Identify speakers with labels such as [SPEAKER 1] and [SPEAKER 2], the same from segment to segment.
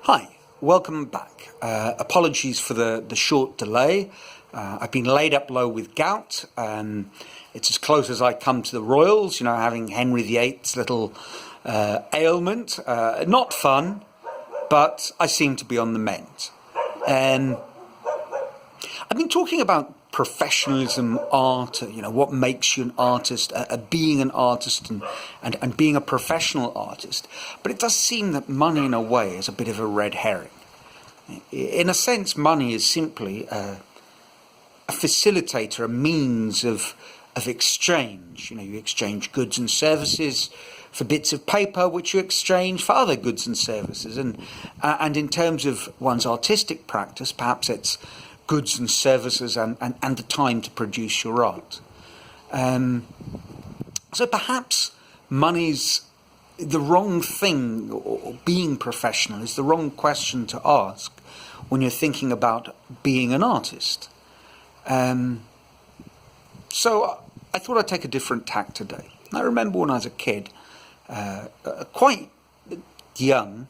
[SPEAKER 1] Hi, welcome back. Apologies for the short delay. I've been laid up low with gout. It's as close as I come to the royals, having Henry VIII's little ailment. Not fun, but I seem to be on the mend. I've been talking about professionalism, art, what makes you an artist, being an artist and being a professional artist. But it does seem that money, in a way, is a bit of a red herring. In a sense, money is simply a facilitator, a means of exchange. You exchange goods and services for bits of paper, which you exchange for other goods and services. And in terms of one's artistic practice, perhaps it's goods and services and the time to produce your art. So perhaps money's the wrong thing, or being professional is the wrong question to ask when you're thinking about being an artist. So I thought I'd take a different tack today. I remember when I was a kid, quite young,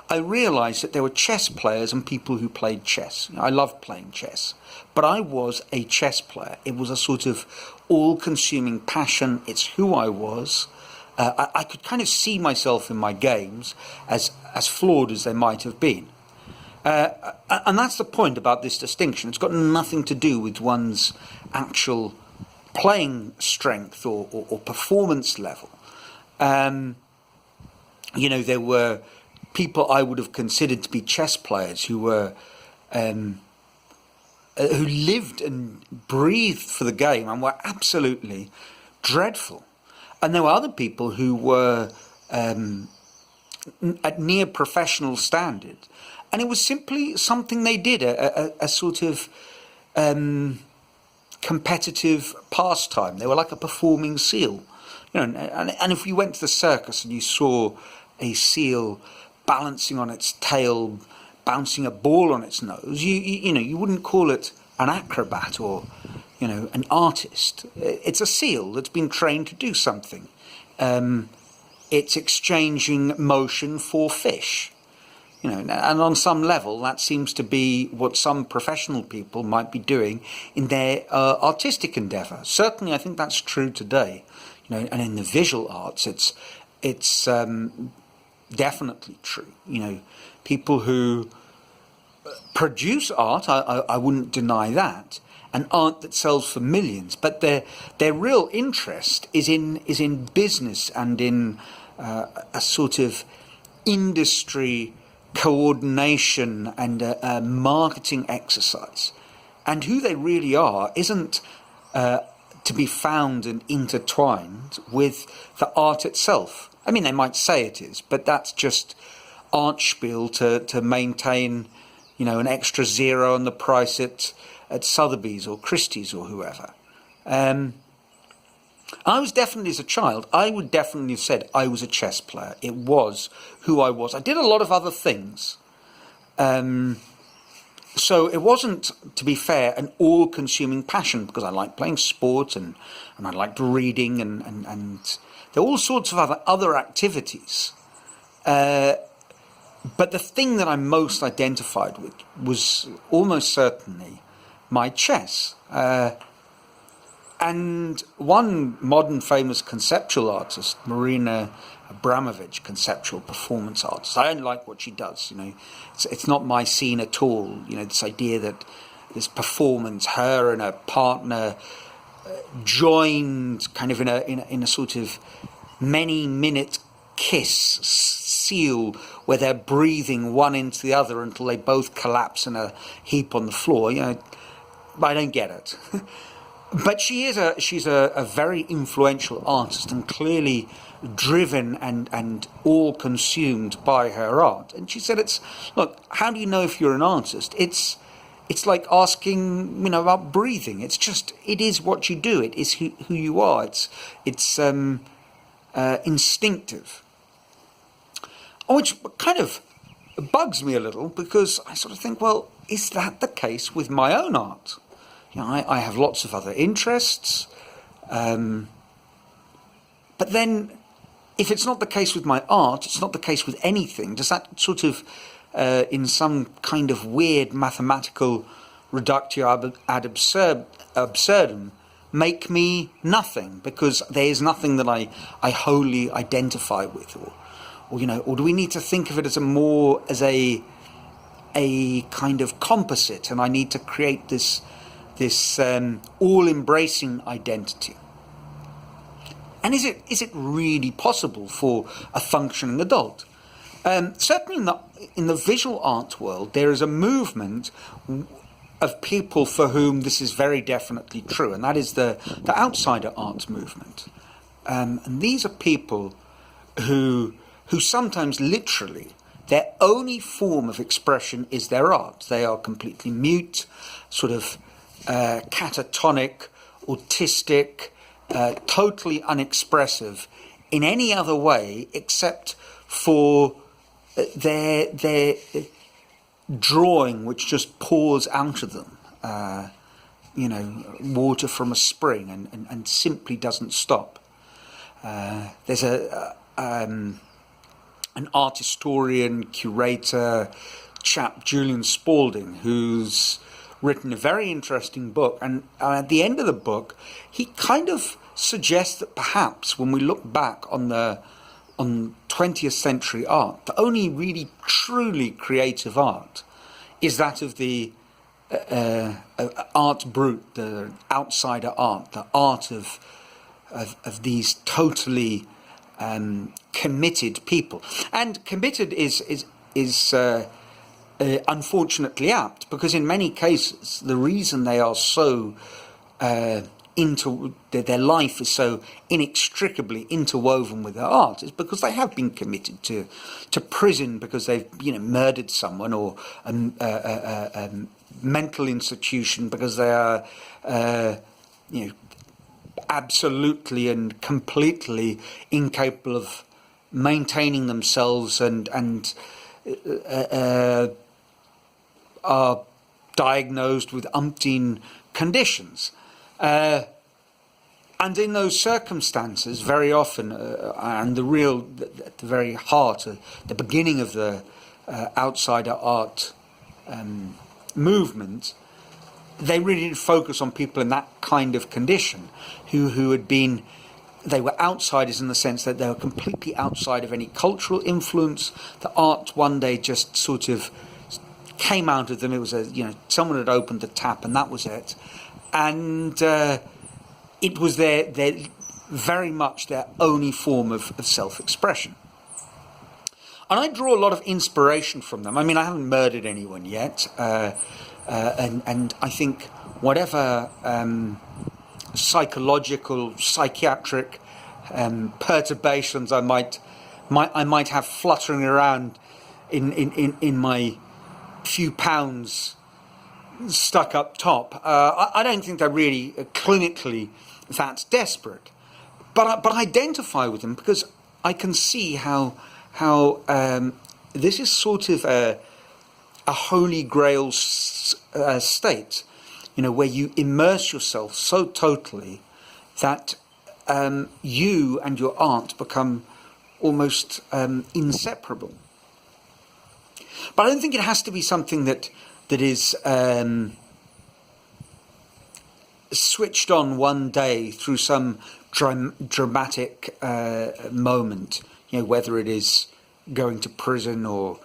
[SPEAKER 1] I realised that there were chess players and people who played chess. I loved playing chess, but I was a chess player. It was a sort of all-consuming passion. It's who I was. I could kind of see myself in my games, as flawed as they might have been. And that's the point about this distinction. It's got nothing to do with one's actual playing strength or performance level. There were people I would have considered to be chess players who were who lived and breathed for the game and were absolutely dreadful. And there were other people who were at near professional standard, and it was simply something they did, a sort of competitive pastime. They were like a performing seal. And if you went to the circus and you saw a seal balancing on its tail, bouncing a ball on its nose, you wouldn't call it an acrobat or, an artist. It's a seal that's been trained to do something. It's exchanging motion for fish. And on some level, that seems to be what some professional people might be doing in their artistic endeavour. Certainly, I think that's true today. And in the visual arts, it's definitely true. People who produce art, I wouldn't deny that, and art that sells for millions, but their real interest is in business and in a sort of industry coordination and a marketing exercise. And who they really are isn't to be found and intertwined with the art itself. I mean, they might say it is, but that's just art spiel to maintain, an extra zero on the price at Sotheby's or Christie's or whoever. I was definitely, as a child, I would definitely have said I was a chess player. It was who I was. I did a lot of other things. So it wasn't, to be fair, an all-consuming passion, because I liked playing sport and I liked reading and there were all sorts of other activities. But the thing that I'm most identified with was almost certainly my chess. And one modern famous conceptual artist, Marina Abramović, conceptual performance artist. I don't like what she does. It's not my scene at all. This idea that this performance, her and her partner joined, kind of in a sort of many-minute kiss seal, where they're breathing one into the other until they both collapse in a heap on the floor. I don't get it. But she's a very influential artist and clearly driven and all consumed by her art. And she said, look, how do you know if you're an artist? It's like asking, about breathing. It is what you do. It is who you are. It's instinctive. Which kind of bugs me a little, because I sort of think, well, is that the case with my own art? I have lots of other interests, but then if it's not the case with my art, it's not the case with anything. Does that sort of in some kind of weird mathematical reductio ad absurdum, make me nothing, because there is nothing that I wholly identify with, or do we need to think of it as a kind of composite, and I need to create this all-embracing identity? And is it really possible for a functioning adult? Certainly in the visual art world, there is a movement of people for whom this is very definitely true, and that is the outsider art movement. And these are people who sometimes literally their only form of expression is their art. They are completely mute, sort of catatonic, autistic, totally unexpressive in any other way except for their drawing, which just pours out of them, water from a spring, and simply doesn't stop. There's an art historian, curator, chap, Julian Spalding, who's written a very interesting book. And at the end of the book, he kind of suggests that perhaps when we look back on 20th century art, the only really truly creative art is that of the art brute, the outsider art, the art of these totally committed people. And committed is unfortunately apt, because in many cases the reason they are so their life is so inextricably interwoven with their art is because they have been committed to prison because they've murdered someone, or a mental institution because they are absolutely and completely incapable of maintaining themselves, and are diagnosed with umpteen conditions. And in those circumstances, very often, and at the very heart, the beginning of the outsider art movement, they really did focus on people in that kind of condition who had been, they were outsiders in the sense that they were completely outside of any cultural influence. The art one day just sort of came out of them. It was someone had opened the tap and that was it. And it was their very much their only form of self-expression. And I draw a lot of inspiration from them. I mean, I haven't murdered anyone yet. And I think whatever psychological, psychiatric perturbations I might have fluttering around in my few pounds stuck up top, I don't think they're really clinically that desperate. But I identify with them because I can see how this is sort of a holy grail state, where you immerse yourself so totally that you and your art become almost inseparable. But I don't think it has to be something that is switched on one day through some dramatic moment, whether it is going to prison or,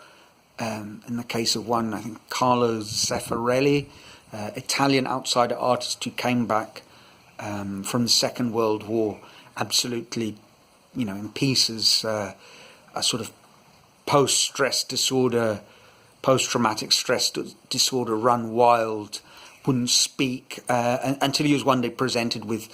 [SPEAKER 1] in the case of one, I think Carlo Zeffirelli, Italian outsider artist who came back from the Second World War, absolutely, in pieces, a sort of post-traumatic stress disorder, run wild, wouldn't speak, until he was one day presented with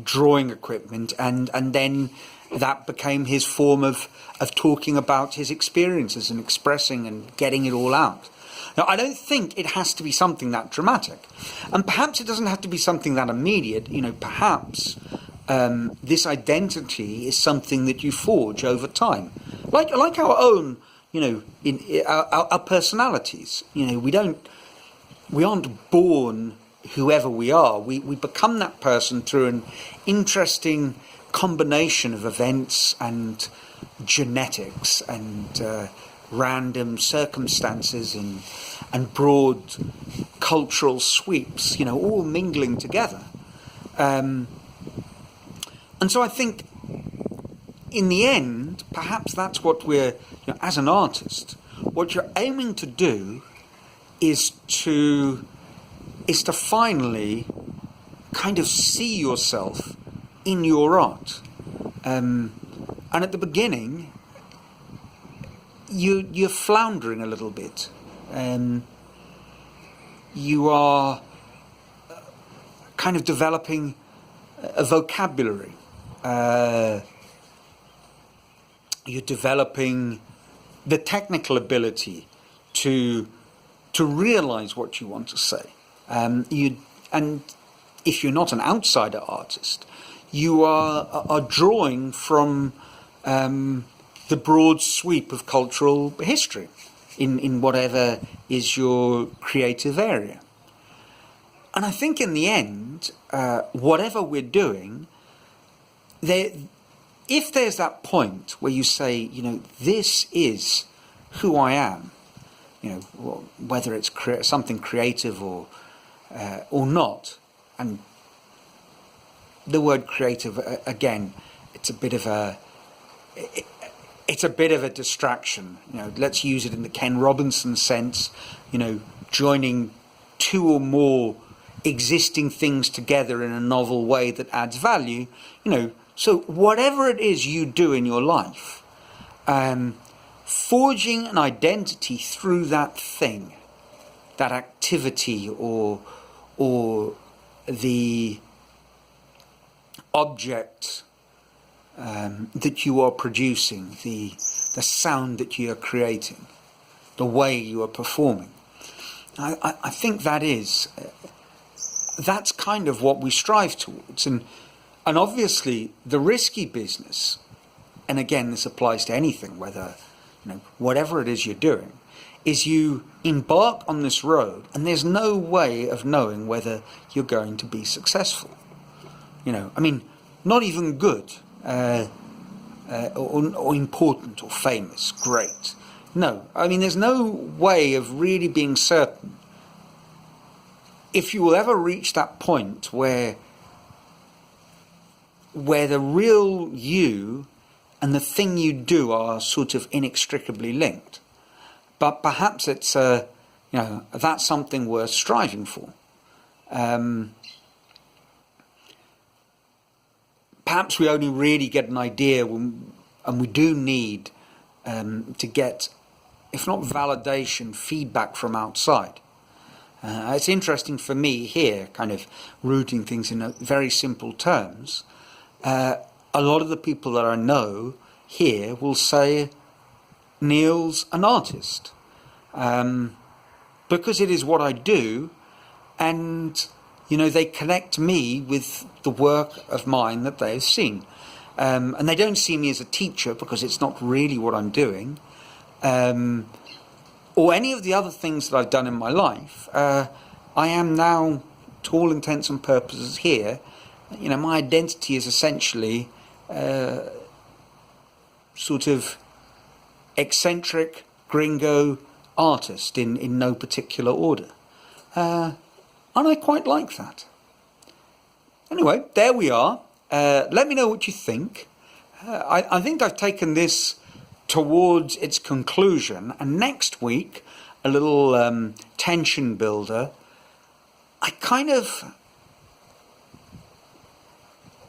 [SPEAKER 1] drawing equipment, and then that became his form of talking about his experiences and expressing and getting it all out. Now, I don't think it has to be something that dramatic, and perhaps it doesn't have to be something that immediate. Perhaps this identity is something that you forge over time, like our own, in our personalities. We aren't born whoever we are. We become that person through an interesting combination of events and genetics and random circumstances and broad cultural sweeps, all mingling together. And so I think in the end, perhaps that's what we're, as an artist, what you're aiming to do is to finally kind of see yourself in your art. And at the beginning, you're floundering a little bit. You are kind of developing a vocabulary. You're developing the technical ability to realize what you want to say. And if you're not an outsider artist, you are drawing from the broad sweep of cultural history in whatever is your creative area. And I think in the end, whatever we're doing, if there's that point where you say, this is who I am, whether it's something creative or not, and the word creative, again, it's a bit of a distraction. Let's use it in the Ken Robinson sense, joining two or more existing things together in a novel way that adds value. So whatever it is you do in your life, forging an identity through that thing, that activity or the object that you are producing, the sound that you are creating, the way you are performing. I think that's kind of what we strive towards. And obviously the risky business, and again this applies to anything, whether whatever it is you're doing, is you embark on this road and there's no way of knowing whether you're going to be successful. Not even good or important or famous, great. No, there's no way of really being certain if you will ever reach that point where the real you and the thing you do are sort of inextricably linked. But perhaps it's that's something worth striving for. Perhaps we only really get an idea and we do need to get, if not validation, feedback from outside. It's interesting for me here, kind of rooting things in very simple terms. A lot of the people that I know here will say Neil's an artist, because it is what I do, and they connect me with the work of mine that they've seen, and they don't see me as a teacher because it's not really what I'm doing, or any of the other things that I've done in my life. I am now, to all intents and purposes, here. My identity is essentially sort of eccentric gringo artist in no particular order. And I quite like that. Anyway, there we are. Let me know what you think. I think I've taken this towards its conclusion, and next week, a little tension builder.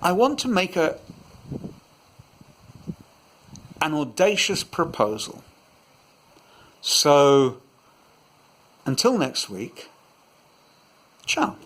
[SPEAKER 1] I want to make an audacious proposal. So, until next week, ciao.